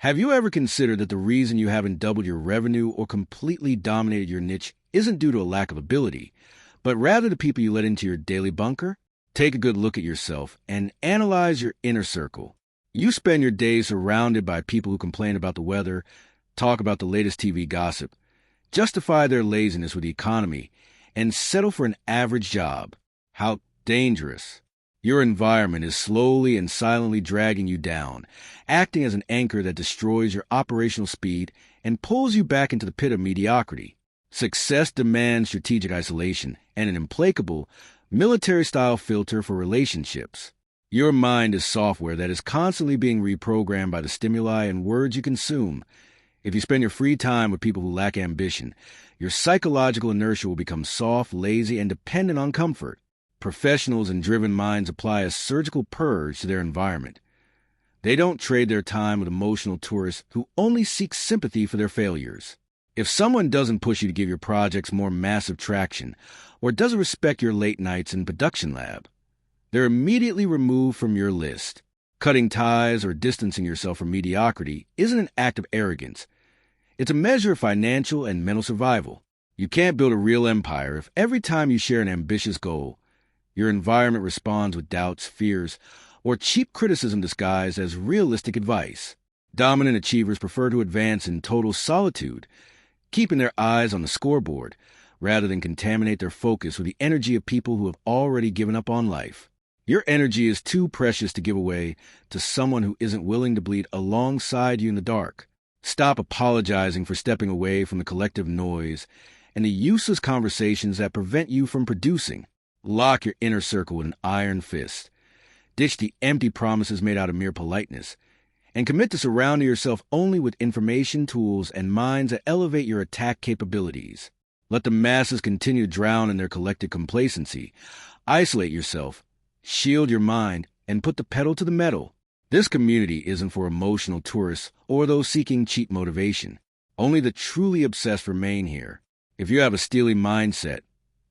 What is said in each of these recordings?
Have you ever considered that the reason you haven't doubled your revenue or completely dominated your niche isn't due to a lack of ability, but rather the people you let into your daily bunker? Take a good look at yourself and analyze your inner circle. You spend your days surrounded by people who complain about the weather, talk about the latest TV gossip, justify their laziness with the economy, and settle for an average job. How dangerous. Your environment is slowly and silently dragging you down, acting as an anchor that destroys your operational speed and pulls you back into the pit of mediocrity. Success demands strategic isolation and an implacable, military-style filter for relationships. Your mind is software that is constantly being reprogrammed by the stimuli and words you consume. If you spend your free time with people who lack ambition, your psychological inertia will become soft, lazy, and dependent on comfort. Professionals and driven minds apply a surgical purge to their environment. They don't trade their time with emotional tourists who only seek sympathy for their failures. If someone doesn't push you to give your projects more massive traction, or doesn't respect your late nights in production lab, they're immediately removed from your list. Cutting ties or distancing yourself from mediocrity isn't an act of arrogance. It's a measure of financial and mental survival. You can't build a real empire if every time you share an ambitious goal, your environment responds with doubts, fears, or cheap criticism disguised as realistic advice. Dominant achievers prefer to advance in total solitude, keeping their eyes on the scoreboard, rather than contaminate their focus with the energy of people who have already given up on life. Your energy is too precious to give away to someone who isn't willing to bleed alongside you in the dark. Stop apologizing for stepping away from the collective noise and the useless conversations that prevent you from producing. Lock your inner circle with an iron fist. Ditch the empty promises made out of mere politeness, and commit to surrounding yourself only with information, tools, and minds that elevate your attack capabilities. Let the masses continue to drown in their collective complacency. Isolate yourself, shield your mind, and put the pedal to the metal. This community isn't for emotional tourists or those seeking cheap motivation. Only the truly obsessed remain here. If you have a steely mindset,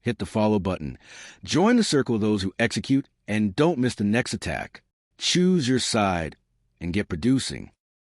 hit the follow button. Join the circle of those who execute and don't miss the next attack. Choose your side and get producing.